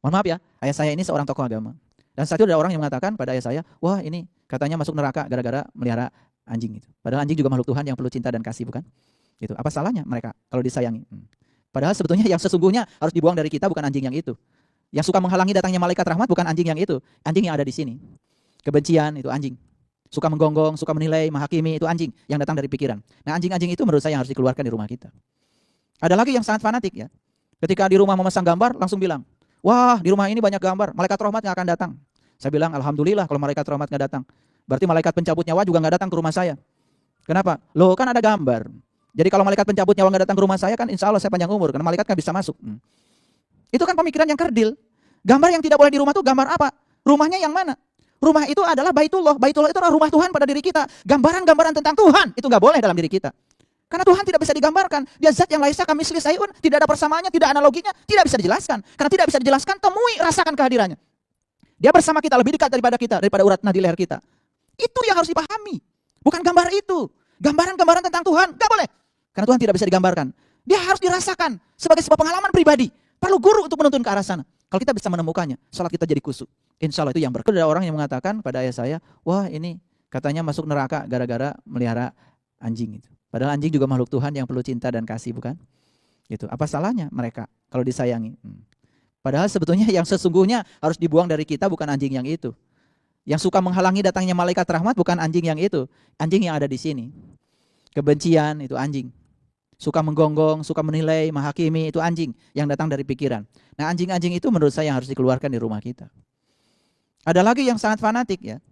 Mohon maaf ya, ayah saya ini seorang tokoh agama. Dan saat itu ada orang yang mengatakan pada ayah saya, wah ini katanya masuk neraka gara-gara melihara anjing itu. Padahal anjing juga makhluk Tuhan yang perlu cinta dan kasih, bukan? Gitu. Apa salahnya mereka kalau disayangi? Padahal sebetulnya yang sesungguhnya harus dibuang dari kita bukan anjing yang itu. Yang suka menghalangi datangnya malaikat rahmat bukan anjing yang itu. Anjing yang ada di sini. Kebencian itu anjing. Suka menggonggong, suka menilai, menghakimi itu anjing yang datang dari pikiran. Nah anjing-anjing itu menurut saya yang harus dikeluarkan di rumah kita. Ada lagi yang sangat fanatik ya. Ketika di rumah memasang gambar langsung bilang, wah di rumah ini banyak gambar, malaikat rahmat nggak akan datang. Saya bilang alhamdulillah kalau malaikat rahmat nggak datang. Berarti malaikat pencabut nyawa juga nggak datang ke rumah saya. Kenapa? Loh kan ada gambar. Jadi kalau malaikat pencabut nyawa nggak datang ke rumah saya kan insya Allah saya panjang umur karena malaikat nggak bisa masuk. Itu kan pemikiran yang kerdil. Gambar yang tidak boleh di rumah tuh gambar apa? Rumahnya yang mana? Rumah itu adalah Baitullah. Baitullah itu adalah rumah Tuhan pada diri kita. Gambaran-gambaran tentang Tuhan itu nggak boleh dalam diri kita. Karena Tuhan tidak bisa digambarkan. Dia zat yang laisa kamisli syai'un, tidak ada persamaannya, tidak analoginya, tidak bisa dijelaskan. Karena tidak bisa dijelaskan, temui, rasakan kehadirannya. Dia bersama kita, lebih dekat daripada kita, daripada urat nadi leher kita. Itu yang harus dipahami. Bukan gambar itu. Gambaran-gambaran tentang Tuhan, nggak boleh. Karena Tuhan tidak bisa digambarkan. Dia harus dirasakan sebagai sebuah pengalaman pribadi. Perlu guru untuk menuntun ke arah sana. Kalau kita bisa menemukannya, salat kita jadi khusyuk. Insya Allah itu yang berkah. Ada orang yang mengatakan pada ayah saya, wah ini katanya masuk neraka gara-gara melihara anjing itu. Padahal anjing juga makhluk Tuhan yang perlu cinta dan kasih, bukan? Gitu. Apa salahnya mereka kalau disayangi? Padahal sebetulnya yang sesungguhnya harus dibuang dari kita bukan anjing yang itu. Yang suka menghalangi datangnya malaikat rahmat bukan anjing yang itu. Anjing yang ada di sini. Kebencian itu anjing. Suka menggonggong, suka menilai, menghakimi itu anjing yang datang dari pikiran. Nah anjing-anjing itu menurut saya yang harus dikeluarkan di rumah kita. Ada lagi yang sangat fanatik ya.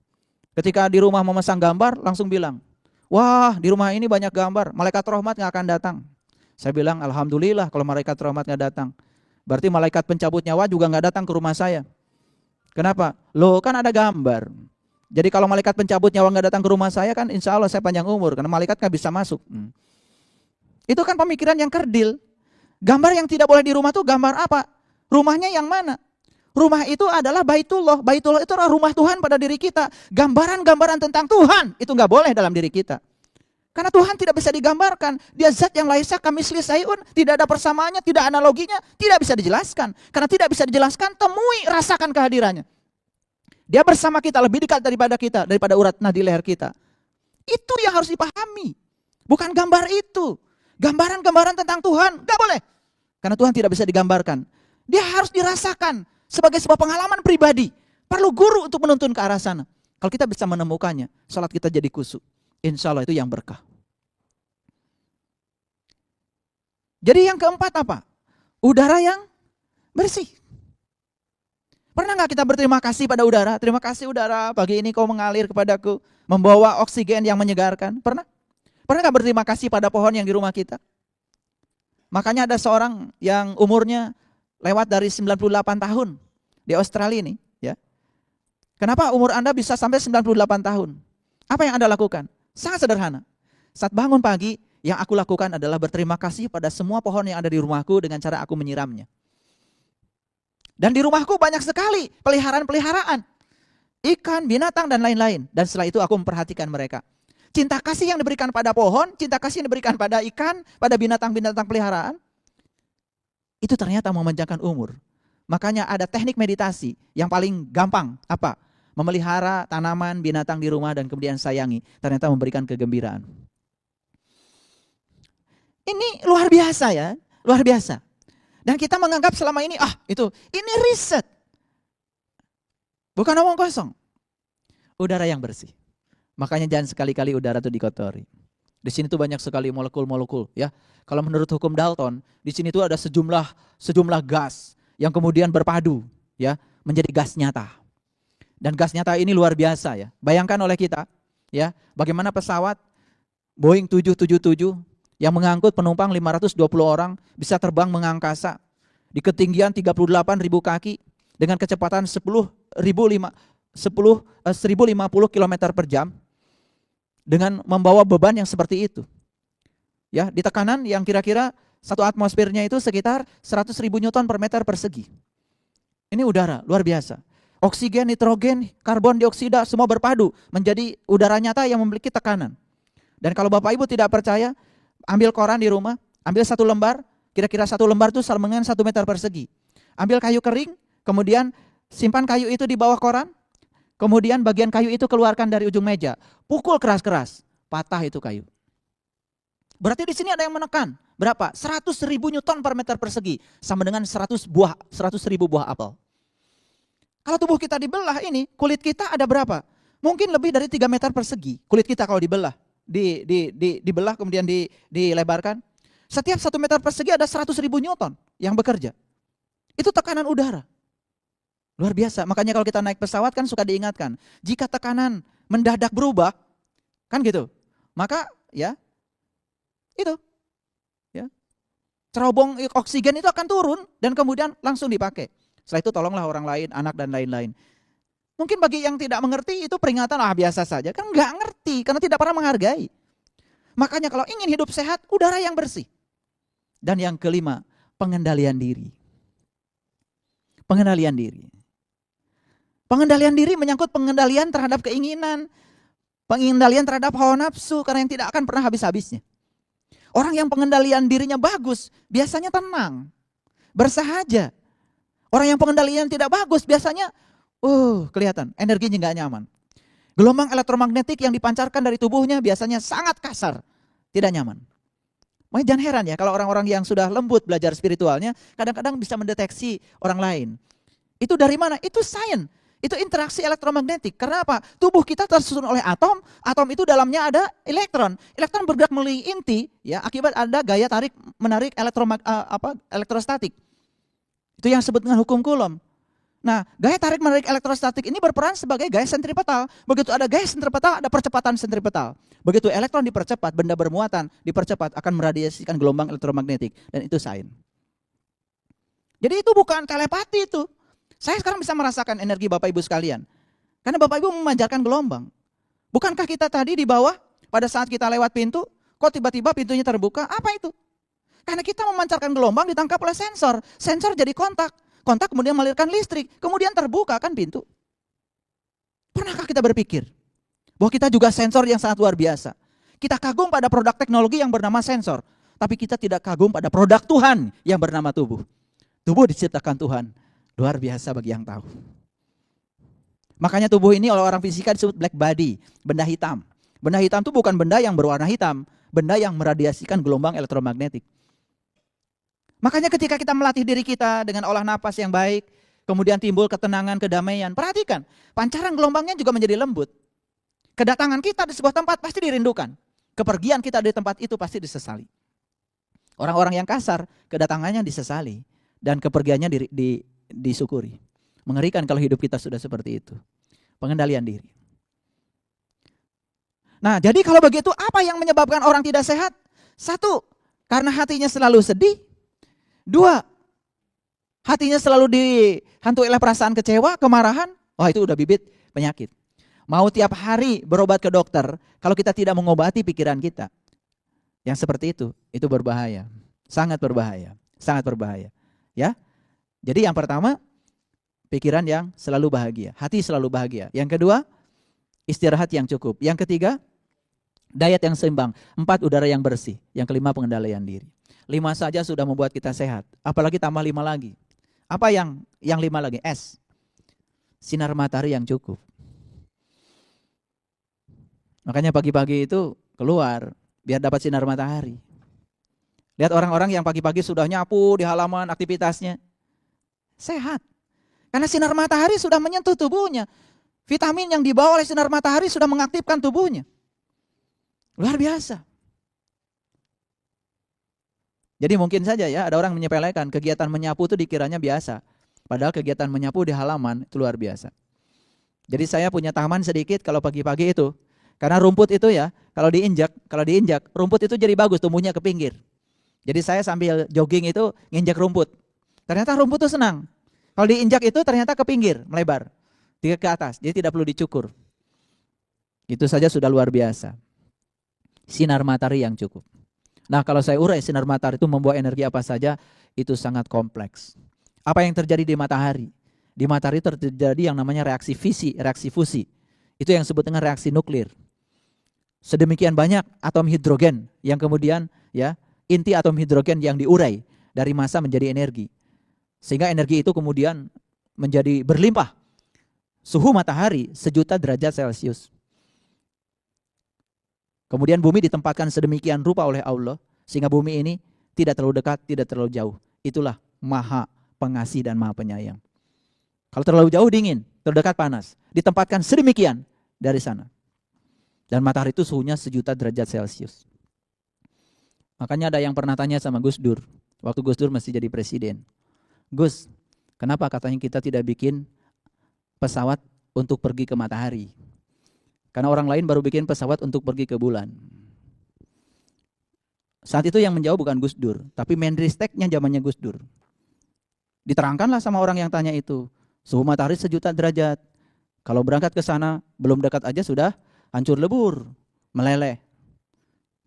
Ketika di rumah memasang gambar langsung bilang, wah di rumah ini banyak gambar, malaikat rahmat gak akan datang. Saya bilang alhamdulillah kalau malaikat rahmat gak datang. Berarti malaikat pencabut nyawa juga gak datang ke rumah saya. Kenapa? Loh kan ada gambar. Jadi kalau malaikat pencabut nyawa gak datang ke rumah saya kan insya Allah saya panjang umur. Karena malaikat gak bisa masuk. Itu kan pemikiran yang kerdil. Gambar yang tidak boleh di rumah tuh gambar apa? Rumahnya yang mana? Rumah itu adalah Baitullah. Baitullah itu adalah rumah Tuhan pada diri kita. Gambaran-gambaran tentang Tuhan itu nggak boleh dalam diri kita. Karena Tuhan tidak bisa digambarkan. Dia zat yang laisa kamisli syai'un, tidak ada persamaannya, tidak analoginya, tidak bisa dijelaskan. Karena tidak bisa dijelaskan, temui, rasakan kehadirannya. Dia bersama kita, lebih dekat daripada kita, daripada urat nadi leher kita. Itu yang harus dipahami. Bukan gambar itu. Gambaran-gambaran tentang Tuhan, nggak boleh. Karena Tuhan tidak bisa digambarkan. Dia harus dirasakan sebagai sebuah pengalaman pribadi. Perlu guru untuk menuntun ke arah sana. Kalau kita bisa menemukannya, salat kita jadi khusyuk. Insya Allah itu yang berkah. Jadi yang keempat apa? Udara yang bersih. Pernah nggak kita berterima kasih pada udara? Terima kasih udara, pagi ini kau mengalir kepadaku, membawa oksigen yang menyegarkan. Pernah? Pernah nggak berterima kasih pada pohon yang di rumah kita? Makanya ada seorang yang umurnya lewat dari 98 tahun di Australia ini. Ya. Kenapa umur Anda bisa sampai 98 tahun? Apa yang Anda lakukan? Sangat sederhana. Saat bangun pagi, yang aku lakukan adalah berterima kasih pada semua pohon yang ada di rumahku dengan cara aku menyiramnya. Dan di rumahku banyak sekali peliharaan-peliharaan. Ikan, binatang, dan lain-lain. Dan setelah itu aku memperhatikan mereka. Cinta kasih yang diberikan pada pohon, cinta kasih yang diberikan pada ikan, pada binatang-binatang peliharaan, itu ternyata memanjangkan umur. Makanya ada teknik meditasi yang paling gampang. Apa? Memelihara tanaman, binatang di rumah dan kemudian sayangi. Ternyata memberikan kegembiraan. Ini luar biasa ya, luar biasa. Dan kita menganggap selama ini, ini riset. Bukan omong kosong. Udara yang bersih. Makanya jangan sekali-kali udara itu dikotori. Di sini tuh banyak sekali molekul-molekul ya. Kalau menurut hukum Dalton, di sini tuh ada sejumlah gas yang kemudian berpadu ya menjadi gas nyata. Dan gas nyata ini luar biasa ya. Bayangkan oleh kita ya, bagaimana pesawat Boeing 777 yang mengangkut penumpang 520 orang bisa terbang mengangkasa di ketinggian 38.000 kaki dengan kecepatan 1050 km per jam. Dengan membawa beban yang seperti itu. Ya, di tekanan yang kira-kira satu atmosfernya itu sekitar 100.000 Newton per meter persegi. Ini udara, luar biasa. Oksigen, nitrogen, karbon dioksida semua berpadu menjadi udara nyata yang memiliki tekanan. Dan kalau Bapak Ibu tidak percaya, ambil koran di rumah, ambil satu lembar, kira-kira satu lembar itu sama dengan 1 meter persegi. Ambil kayu kering, kemudian simpan kayu itu di bawah koran, kemudian bagian kayu itu keluarkan dari ujung meja, pukul keras-keras, patah itu kayu. Berarti di sini ada yang menekan. Berapa? 100.000 Newton per meter persegi, sama dengan 100.000 buah apel. Kalau tubuh kita dibelah ini, kulit kita ada berapa? Mungkin lebih dari 3 meter persegi. Kulit kita kalau dibelah, dibelah kemudian dilebarkan. Setiap 1 meter persegi ada 100.000 Newton yang bekerja. Itu tekanan udara. Luar biasa. Makanya kalau kita naik pesawat kan suka diingatkan, jika tekanan mendadak berubah, kan gitu. Maka ya itu ya, cerobong oksigen itu akan turun dan kemudian langsung dipakai. Setelah itu tolonglah orang lain, anak dan lain-lain. Mungkin bagi yang tidak mengerti itu peringatan biasa saja. Kan nggak ngerti karena tidak pernah menghargai. Makanya kalau ingin hidup sehat, udara yang bersih. Dan yang kelima, pengendalian diri. Pengendalian diri. Pengendalian diri menyangkut pengendalian terhadap keinginan, pengendalian terhadap hawa nafsu karena yang tidak akan pernah habis-habisnya. Orang yang pengendalian dirinya bagus, biasanya tenang, bersahaja. Orang yang pengendalian tidak bagus, biasanya kelihatan energinya nggak nyaman. Gelombang elektromagnetik yang dipancarkan dari tubuhnya biasanya sangat kasar, tidak nyaman. Makanya jangan heran ya kalau orang-orang yang sudah lembut belajar spiritualnya, kadang-kadang bisa mendeteksi orang lain. Itu dari mana? Itu sains. Itu interaksi elektromagnetik. Karena apa? Tubuh kita tersusun oleh atom. Atom itu dalamnya ada elektron. Elektron bergerak melalui inti, ya, akibat ada gaya tarik menarik elektrostatik. Itu yang disebut dengan hukum Coulomb. Nah, gaya tarik menarik elektrostatik ini berperan sebagai gaya sentripetal. Begitu ada gaya sentripetal, ada percepatan sentripetal. Begitu elektron dipercepat, benda bermuatan dipercepat, akan meradiasikan gelombang elektromagnetik. Dan itu sains. Jadi itu bukan telepati itu. Saya sekarang bisa merasakan energi Bapak Ibu sekalian. Karena Bapak Ibu memancarkan gelombang. Bukankah kita tadi di bawah, pada saat kita lewat pintu, kok tiba-tiba pintunya terbuka? Apa itu? Karena kita memancarkan gelombang ditangkap oleh sensor. Sensor jadi kontak. Kontak kemudian mengalirkan listrik. Kemudian terbuka kan pintu. Pernahkah kita berpikir bahwa kita juga sensor yang sangat luar biasa? Kita kagum pada produk teknologi yang bernama sensor. Tapi kita tidak kagum pada produk Tuhan yang bernama tubuh. Tubuh diciptakan Tuhan. Luar biasa bagi yang tahu. Makanya tubuh ini oleh orang fisika disebut black body, benda hitam. Benda hitam itu bukan benda yang berwarna hitam, benda yang meradiasikan gelombang elektromagnetik. Makanya ketika kita melatih diri kita dengan olah napas yang baik, kemudian timbul ketenangan, kedamaian, perhatikan, pancaran gelombangnya juga menjadi lembut. Kedatangan kita di sebuah tempat pasti dirindukan. Kepergian kita di tempat itu pasti disesali. Orang-orang yang kasar, kedatangannya disesali dan kepergiannya disyukuri. Mengerikan kalau hidup kita sudah seperti itu. Pengendalian diri. Nah, jadi kalau begitu apa yang menyebabkan orang tidak sehat? 1, karena hatinya selalu sedih. 2, hatinya selalu dihantui oleh perasaan kecewa, kemarahan. Wah, itu udah bibit penyakit. Mau tiap hari berobat ke dokter, kalau kita tidak mengobati pikiran kita, yang seperti itu berbahaya. Sangat berbahaya. Sangat berbahaya. Ya. Jadi yang pertama, pikiran yang selalu bahagia, hati selalu bahagia. Yang kedua, istirahat yang cukup. Yang ketiga, diet yang seimbang. 4, udara yang bersih. Yang kelima, pengendalian diri. 5 saja sudah membuat kita sehat. Apalagi tambah 5 lagi. Apa yang 5 lagi? S. Sinar matahari yang cukup. Makanya pagi-pagi itu keluar biar dapat sinar matahari. Lihat orang-orang yang pagi-pagi sudah nyapu di halaman aktivitasnya. Sehat. Karena sinar matahari sudah menyentuh tubuhnya. Vitamin yang dibawa oleh sinar matahari sudah mengaktifkan tubuhnya. Luar biasa. Jadi mungkin saja ya ada orang menyepelekan kegiatan menyapu itu dikiranya biasa. Padahal kegiatan menyapu di halaman itu luar biasa. Jadi saya punya taman sedikit kalau pagi-pagi itu. Karena rumput itu ya, kalau diinjak, rumput itu jadi bagus tumbuhnya ke pinggir. Jadi saya sambil jogging itu nginjak rumput. Ternyata rumput itu senang. Kalau diinjak itu ternyata ke pinggir, melebar. Ke atas, jadi tidak perlu dicukur. Itu saja sudah luar biasa. Sinar matahari yang cukup. Nah, kalau saya urai sinar matahari itu membawa energi apa saja, itu sangat kompleks. Apa yang terjadi di matahari? Di matahari terjadi yang namanya reaksi fisi, reaksi fusi. Itu yang disebut dengan reaksi nuklir. Sedemikian banyak atom hidrogen yang kemudian ya, inti atom hidrogen yang diurai dari massa menjadi energi. Sehingga energi itu kemudian menjadi berlimpah. Suhu matahari 1.000.000 derajat Celcius. Kemudian bumi ditempatkan sedemikian rupa oleh Allah, sehingga bumi ini tidak terlalu dekat, tidak terlalu jauh. Itulah Maha Pengasih dan Maha Penyayang. Kalau terlalu jauh dingin, terdekat panas. Ditempatkan sedemikian dari sana. Dan matahari itu suhunya 1.000.000 derajat Celcius. Makanya ada yang pernah tanya sama Gus Dur, waktu Gus Dur masih jadi presiden. Gus, kenapa katanya kita tidak bikin pesawat untuk pergi ke matahari? Karena orang lain baru bikin pesawat untuk pergi ke bulan. Saat itu yang menjawab bukan Gus Dur, tapi Menristeknya zamannya Gus Dur. Diterangkanlah sama orang yang tanya itu, suhu matahari 1.000.000 derajat. Kalau berangkat ke sana, belum dekat aja sudah hancur lebur, meleleh.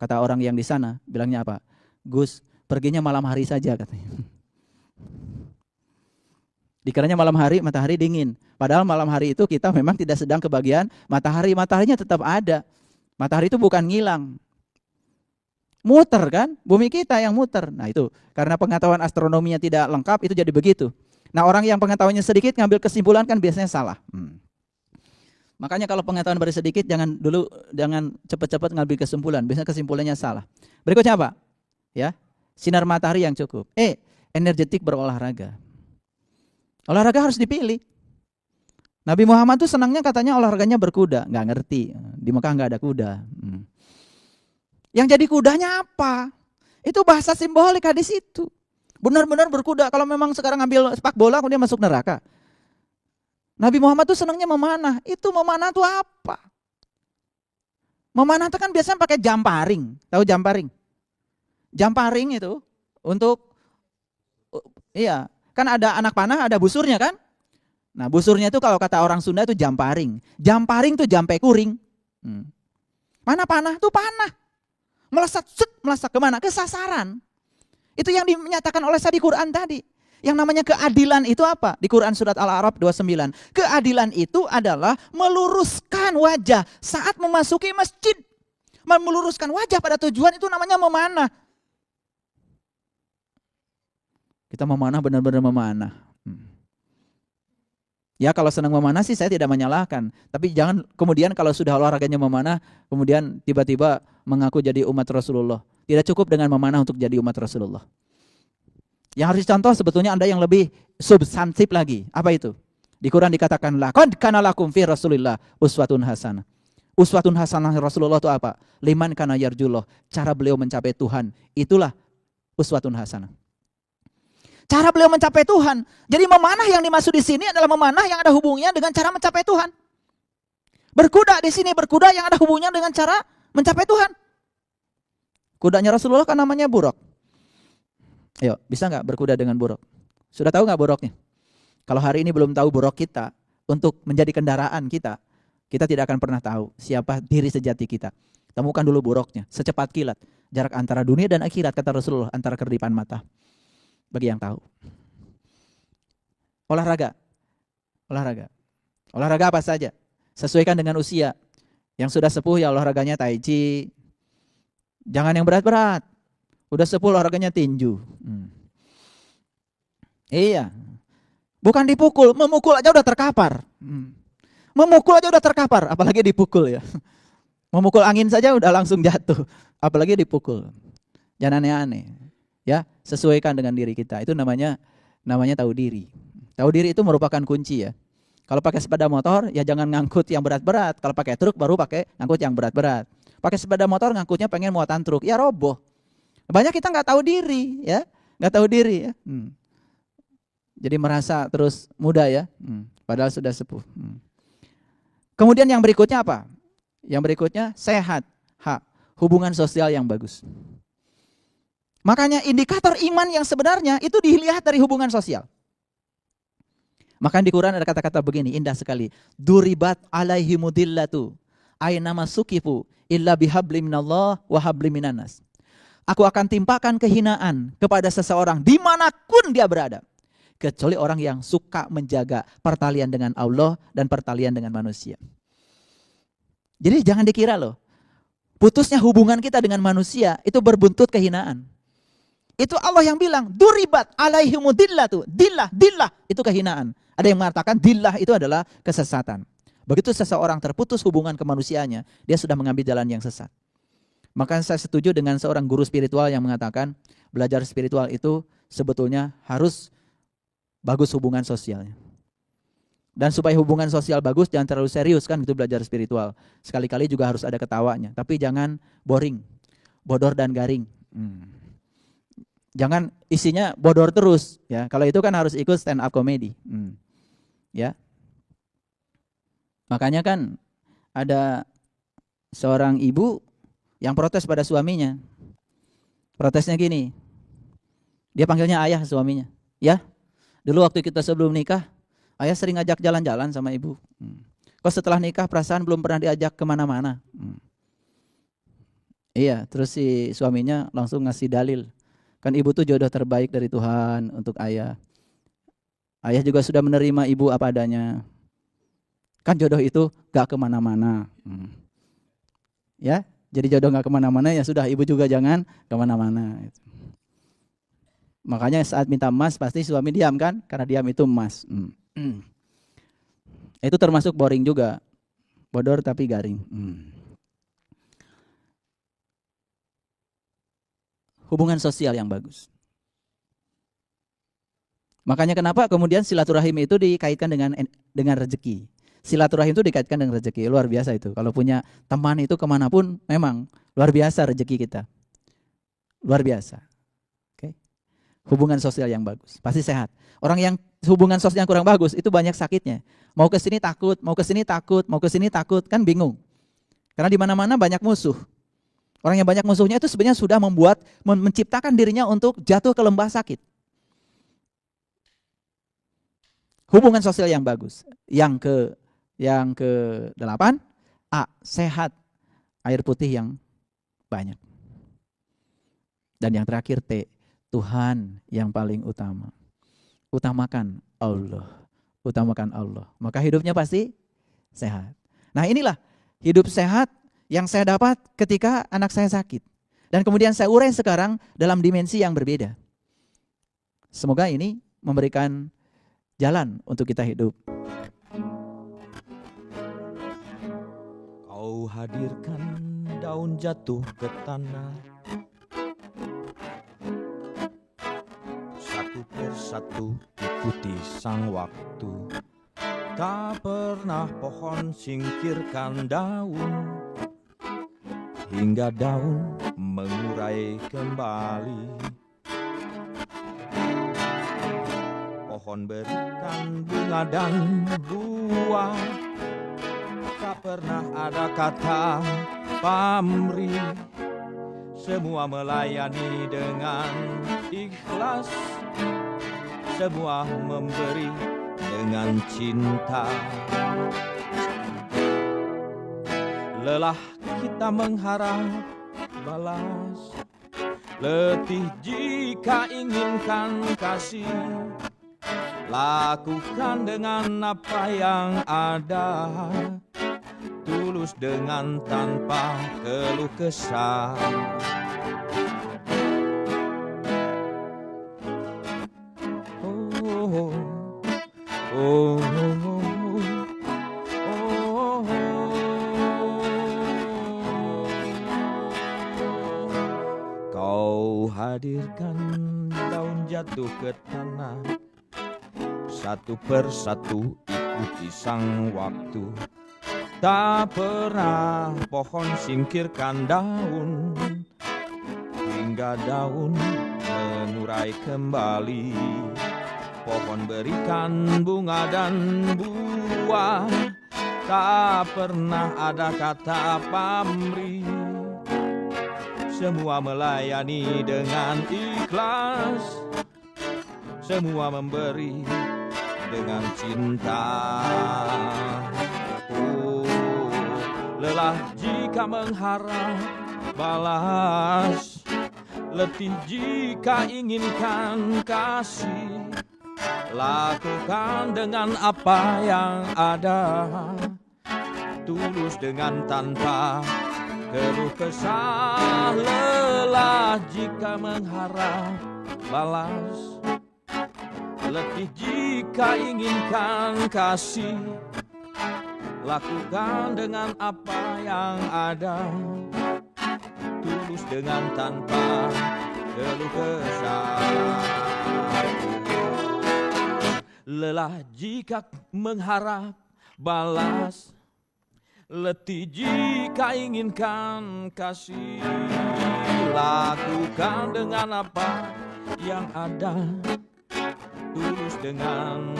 Kata orang yang di sana, bilangnya apa? Gus, perginya malam hari saja katanya. Dikiranya malam hari matahari dingin. Padahal malam hari itu kita memang tidak sedang kebagian matahari. Mataharinya tetap ada. Matahari itu bukan ngilang. Muter kan? Bumi kita yang muter. Nah itu, karena pengetahuan astronominya tidak lengkap, itu jadi begitu. Nah orang yang pengetahuannya sedikit ngambil kesimpulan kan biasanya salah. Makanya kalau pengetahuan baru sedikit, jangan cepat-cepat ngambil kesimpulan. Biasanya kesimpulannya salah. Berikutnya apa? Ya, sinar matahari yang cukup. Energetik berolahraga. Olahraga harus dipilih. Nabi Muhammad tuh senangnya katanya olahraganya berkuda. Nggak ngerti. Di Mekah nggak ada kuda. Yang jadi kudanya apa? Itu bahasa simbolik hadis itu. Benar-benar berkuda. Kalau memang sekarang ngambil sepak bola, kemudian masuk neraka. Nabi Muhammad tuh senangnya memanah. Itu memanah tuh apa? Memanah itu kan biasanya pakai jamparing. Tahu jamparing? Jamparing itu untuk, iya, kan ada anak panah, ada busurnya kan? Nah busurnya itu kalau kata orang Sunda itu jamparing. Jamparing tuh jampe kuring. Mana panah? Tuh panah. Melesat kemana? Ke sasaran. Itu yang dinyatakan oleh saya di Quran tadi. Yang namanya keadilan itu apa? Di Quran surat Al-A'raf 29. Keadilan itu adalah meluruskan wajah saat memasuki masjid. Meluruskan wajah pada tujuan itu namanya memanah. Kita memanah benar-benar memanah. Ya kalau senang memanah sih saya tidak menyalahkan. Tapi jangan kemudian kalau sudah olahraganya memanah, kemudian tiba-tiba mengaku jadi umat Rasulullah. Tidak cukup dengan memanah untuk jadi umat Rasulullah. Yang harus dicontoh sebetulnya ada yang lebih substantif lagi. Apa itu? Di Quran dikatakan, laqad kana lakum fi Rasulillah uswatun hasanah. Uswatun hasanah Rasulullah itu apa? Liman kana yarjullah. Cara beliau mencapai Tuhan. Itulah uswatun hasanah. Cara beliau mencapai Tuhan. Jadi memanah yang dimaksud di sini adalah memanah yang ada hubungannya dengan cara mencapai Tuhan. Berkuda di sini, berkuda yang ada hubungannya dengan cara mencapai Tuhan. Kudanya Rasulullah kan namanya buruk. Ayo, bisa nggak berkuda dengan buruk? Sudah tahu nggak buruknya? Kalau hari ini belum tahu buruk kita, untuk menjadi kendaraan kita, kita tidak akan pernah tahu siapa diri sejati kita. Temukan dulu buruknya, secepat kilat. Jarak antara dunia dan akhirat, kata Rasulullah, antara kedipan mata. Bagi yang tahu. Olahraga. Olahraga apa saja? Sesuaikan dengan usia. Yang sudah sepuh ya olahraganya tai chi. Jangan yang berat-berat. Udah sepuh olahraganya tinju. Iya. Bukan dipukul, memukul aja udah terkapar. Memukul aja udah terkapar, apalagi dipukul ya. Memukul angin saja udah langsung jatuh, apalagi dipukul. Jangan aneh-aneh. Ya, sesuaikan dengan diri kita. Itu namanya tahu diri. Tahu diri itu merupakan kunci ya. Kalau pakai sepeda motor ya jangan ngangkut yang berat-berat. Kalau pakai truk baru pakai ngangkut yang berat-berat. Pakai sepeda motor ngangkutnya pengen muatan truk, ya roboh. Banyak kita nggak tahu diri, ya, nggak tahu diri, ya. Jadi merasa terus muda ya, padahal sudah sepuh. Kemudian yang berikutnya apa? Yang berikutnya sehat, hubungan sosial yang bagus. Makanya indikator iman yang sebenarnya itu dilihat dari hubungan sosial. Maka di Quran ada kata-kata begini, indah sekali. Duribat alaihimudillatu aynama sukifu illa bihablim minallah wa hablim minanas. Aku akan timpakan kehinaan kepada seseorang dimanapun dia berada. Kecuali orang yang suka menjaga pertalian dengan Allah dan pertalian dengan manusia. Jadi jangan dikira loh, putusnya hubungan kita dengan manusia itu berbuntut kehinaan. Itu Allah yang bilang, duribat alaihimudillatu, dillah, itu kehinaan. Ada yang mengatakan dillah itu adalah kesesatan. Begitu seseorang terputus hubungan kemanusiaannya, dia sudah mengambil jalan yang sesat. Maka saya setuju dengan seorang guru spiritual yang mengatakan belajar spiritual itu sebetulnya harus bagus hubungan sosialnya. Dan supaya hubungan sosial bagus, jangan terlalu serius kan gitu belajar spiritual. Sekali-kali juga harus ada ketawanya, tapi jangan boring, bodor dan garing. Jangan isinya bodor terus ya. Kalau itu kan harus ikut stand up comedy. Ya. Makanya kan ada seorang ibu yang protes pada suaminya. Protesnya gini. Dia panggilnya ayah suaminya. Ya, dulu waktu kita sebelum nikah, ayah sering ajak jalan-jalan sama ibu. Kok setelah nikah perasaan belum pernah diajak kemana-mana. Iya, terus si suaminya langsung ngasih dalil. Kan ibu tuh jodoh terbaik dari Tuhan untuk ayah. Ayah juga sudah menerima ibu apa adanya. Kan jodoh itu gak kemana-mana. Ya, jadi jodoh gak kemana-mana ya sudah, ibu juga jangan kemana-mana. Makanya saat minta emas pasti suami diam kan, karena diam itu emas. Itu termasuk boring juga, bodor tapi garing. Hubungan sosial yang bagus. Makanya kenapa kemudian silaturahim itu dikaitkan dengan rezeki. Silaturahim itu dikaitkan dengan rezeki, luar biasa itu. Kalau punya teman itu kemanapun memang luar biasa rezeki kita. Luar biasa. Oke. Hubungan sosial yang bagus, pasti sehat. Orang yang hubungan sosial yang kurang bagus itu banyak sakitnya. Mau ke sini takut, mau ke sini takut, mau ke sini takut, kan bingung. Karena di mana-mana banyak musuh. Orang yang banyak musuhnya itu sebenarnya sudah menciptakan dirinya untuk jatuh ke lembah sakit. Hubungan sosial yang bagus. Yang ke-8, A, sehat, air putih yang banyak. Dan yang terakhir T, Tuhan yang paling utama. Utamakan Allah. Utamakan Allah. Maka hidupnya pasti sehat. Nah inilah hidup sehat yang saya dapat ketika anak saya sakit. Dan kemudian saya urai sekarang dalam dimensi yang berbeda. Semoga ini memberikan jalan untuk kita hidup. Kau hadirkan daun jatuh ke tanah, satu persatu ikuti sang waktu. Tak pernah pohon singkirkan daun, hingga daun mengurai kembali. Pohon berikan bunga dan buah, tak pernah ada kata pamrih. Semua melayani dengan ikhlas, semua memberi dengan cinta. Lelah kita mengharap balas, letih jika inginkan kasih. Lakukan dengan apa yang ada, tulus dengan tanpa keluh kesah. Kau hadirkan daun jatuh ke tanah, satu persatu ikuti sang waktu. Tak pernah pohon singkirkan daun, hingga daun mengurai kembali. Pohon berikan bunga dan buah, tak pernah ada kata pamrih. Semua melayani dengan ikhlas, semua memberi dengan cinta. Lelah jika mengharap balas, letih jika inginkan kasih. Lakukan dengan apa yang ada, tulus dengan tanpa keluh kesah. Lelah jika mengharap balas, letih jika inginkan kasih, lakukan dengan apa yang ada, tulus dengan tanpa keluh kesah. Lelah jika mengharap balas, letih jika inginkan kasih, lakukan dengan apa yang ada, tulus dengan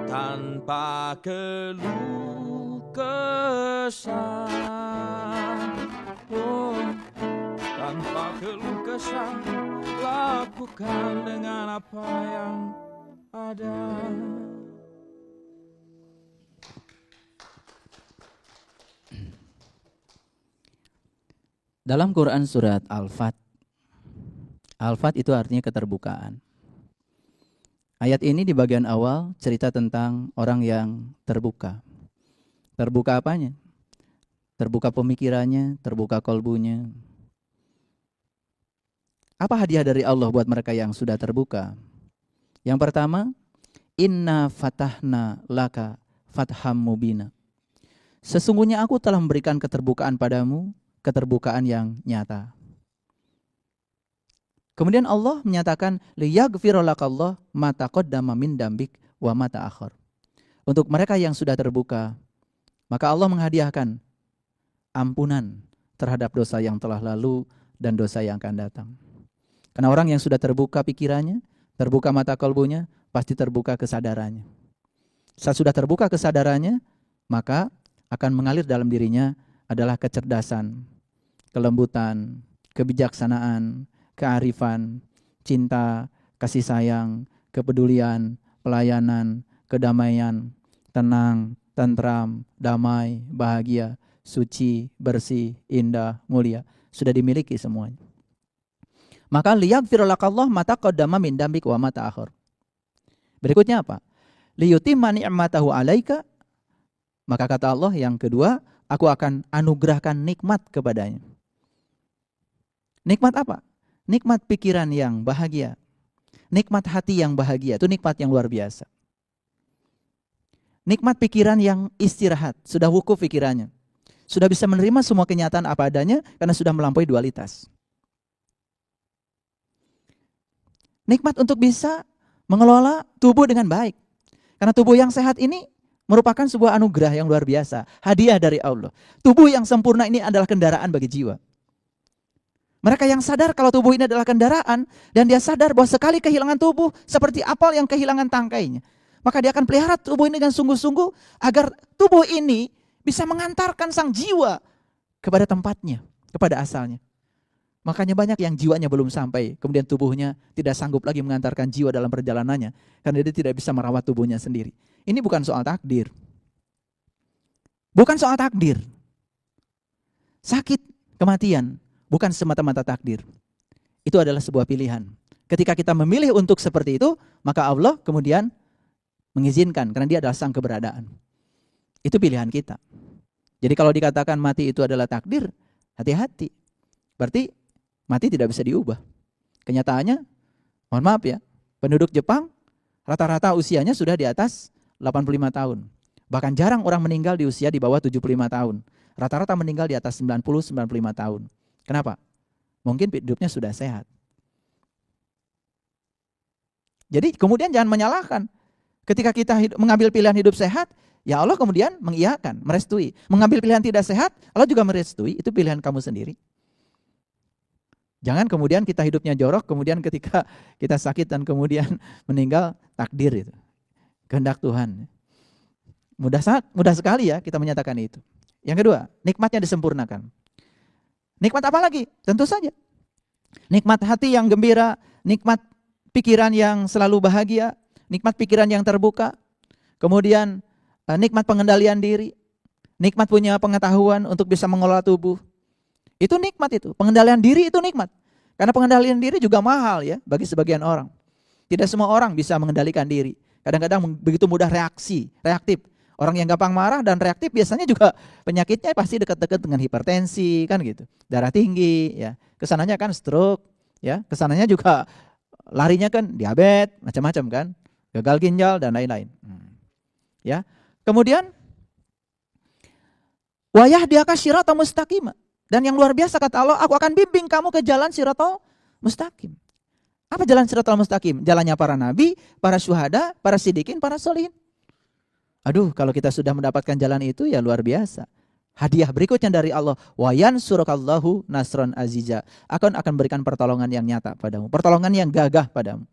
tanpa keluh kesah. Oh, tanpa keluh kesah, lakukan dengan apa yang ada. Dalam Quran surat Al-Fat, Al-Fat itu artinya keterbukaan. Ayat ini di bagian awal cerita tentang orang yang terbuka. Terbuka apanya? Terbuka pemikirannya, terbuka kolbunya. Apa hadiah dari Allah buat mereka yang sudah terbuka? Yang pertama, inna fatahna laka fatham mubina. Sesungguhnya aku telah memberikan keterbukaan padamu, keterbukaan yang nyata. Kemudian Allah menyatakan liyaghfira lakallah ma taqaddama min dambik wa ma ta'akhkhar. Untuk mereka yang sudah terbuka, maka Allah menghadiahkan ampunan terhadap dosa yang telah lalu dan dosa yang akan datang. Karena orang yang sudah terbuka pikirannya, terbuka mata kalbunya, pasti terbuka kesadarannya. Saat sudah terbuka kesadarannya, maka akan mengalir dalam dirinya adalah kecerdasan, kelembutan, kebijaksanaan, kearifan, cinta, kasih sayang, kepedulian, pelayanan, kedamaian, tenang, tentram, damai, bahagia, suci, bersih, indah, mulia. Sudah dimiliki semuanya. Maka liyaghfir lakallah ma taqaddama min dambik wa ma ta'akhkhar. Berikutnya apa? Liyutimma ni'matahu 'alaika. Maka kata Allah yang kedua, aku akan anugerahkan nikmat kepadanya. Nikmat apa? Nikmat pikiran yang bahagia. Nikmat hati yang bahagia. Itu nikmat yang luar biasa. Nikmat pikiran yang istirahat. Sudah wukuf pikirannya. Sudah bisa menerima semua kenyataan apa adanya karena sudah melampaui dualitas. Nikmat untuk bisa mengelola tubuh dengan baik. Karena tubuh yang sehat ini merupakan sebuah anugerah yang luar biasa. Hadiah dari Allah. Tubuh yang sempurna ini adalah kendaraan bagi jiwa. Mereka yang sadar kalau tubuh ini adalah kendaraan, dan dia sadar bahwa sekali kehilangan tubuh seperti apel yang kehilangan tangkainya, maka dia akan pelihara tubuh ini dengan sungguh-sungguh agar tubuh ini bisa mengantarkan sang jiwa kepada tempatnya, kepada asalnya. Makanya banyak yang jiwanya belum sampai, kemudian tubuhnya tidak sanggup lagi mengantarkan jiwa dalam perjalanannya, karena dia tidak bisa merawat tubuhnya sendiri. Ini bukan soal takdir. Bukan soal takdir. Sakit, kematian, bukan semata-mata takdir. Itu adalah sebuah pilihan. Ketika kita memilih untuk seperti itu, maka Allah kemudian mengizinkan, karena dia adalah sang keberadaan. Itu pilihan kita. Jadi kalau dikatakan mati itu adalah takdir, hati-hati. Berarti mati tidak bisa diubah. Kenyataannya, mohon maaf ya, penduduk Jepang rata-rata usianya sudah di atas 85 tahun. Bahkan jarang orang meninggal di usia di bawah 75 tahun. Rata-rata meninggal di atas 90-95 tahun. Kenapa? Mungkin hidupnya sudah sehat. Jadi kemudian jangan menyalahkan. Ketika kita mengambil pilihan hidup sehat, ya Allah kemudian mengiyakan, merestui. Mengambil pilihan tidak sehat, Allah juga merestui. Itu pilihan kamu sendiri. Jangan kemudian kita hidupnya jorok, kemudian ketika kita sakit dan kemudian meninggal, takdir itu. Kehendak Tuhan. Mudah sekali ya kita menyatakan itu. Yang kedua, nikmatnya disempurnakan. Nikmat apa lagi? Tentu saja. Nikmat hati yang gembira, nikmat pikiran yang selalu bahagia, nikmat pikiran yang terbuka, kemudian nikmat pengendalian diri, nikmat punya pengetahuan untuk bisa mengelola tubuh. Itu nikmat itu. Pengendalian diri itu nikmat. Karena pengendalian diri juga mahal ya bagi sebagian orang. Tidak semua orang bisa mengendalikan diri. Kadang-kadang begitu mudah reaktif. Orang yang gampang marah dan reaktif biasanya juga penyakitnya pasti dekat-dekat dengan hipertensi kan gitu. Darah tinggi ya. Kesananya kan stroke ya. Kesananya juga larinya kan diabetes, macam-macam kan, gagal ginjal dan lain-lain. Ya. Kemudian wa yahdiyaka siratan mustaqim. Dan yang luar biasa kata Allah, aku akan bimbing kamu ke jalan siratal mustaqim. Apa jalan siratal mustaqim? Jalannya para nabi, para syuhada, para siddiqin, para sholihin. Aduh, kalau kita sudah mendapatkan jalan itu ya luar biasa. Hadiah berikutnya dari Allah, wa yansurukallahu nasran aziza. Akan berikan pertolongan yang nyata padamu, pertolongan yang gagah padamu.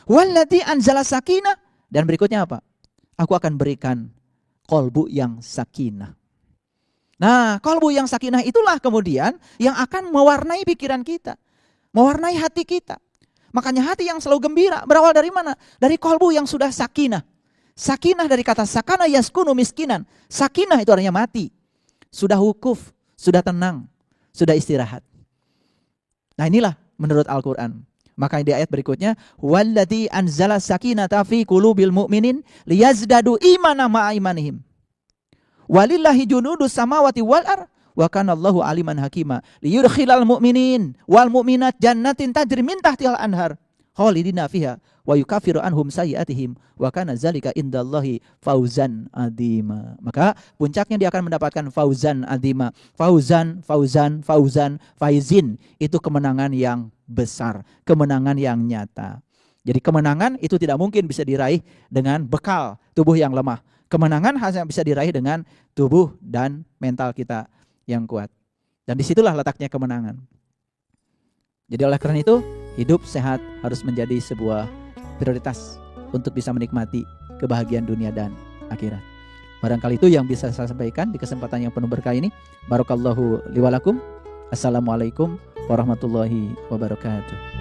Wallati anzala sakinah, dan berikutnya apa? Aku akan berikan qalbu yang sakinah. Nah, qalbu yang sakinah itulah kemudian yang akan mewarnai pikiran kita, mewarnai hati kita. Makanya hati yang selalu gembira berawal dari mana? Dari qalbu yang sudah sakinah. Sakinah dari kata sakana yaskunu miskinan. Sakinah itu artinya mati. Sudah wukuf, sudah tenang, sudah istirahat. Nah, inilah menurut Al-Qur'an. Maka di ayat berikutnya, wallati anzala sakinata fi qulubil mu'minin liyazdadu imana ma'a imanihim. Walillahi junudus samawati wal ar wa kana Allahu aliman hakima liyudkhilal mu'minin wal mu'minat jannatin tajri min tahtihal anhar khalidina fiha wa yukaffiru anhum sayyi'atihim wa kana zalika indallahi fauzan adzima. Maka puncaknya dia akan mendapatkan fauzan adzima. Faizin itu kemenangan yang besar, kemenangan yang nyata. Jadi kemenangan itu tidak mungkin bisa diraih dengan bekal tubuh yang lemah. Kemenangan hanya bisa diraih dengan tubuh dan mental kita yang kuat. Dan disitulah letaknya kemenangan. Jadi oleh karena itu, hidup sehat harus menjadi sebuah prioritas untuk bisa menikmati kebahagiaan dunia dan akhirat. Barangkali itu yang bisa saya sampaikan di kesempatan yang penuh berkah ini. Barakallahu li wa lakum. Assalamualaikum warahmatullahi wabarakatuh.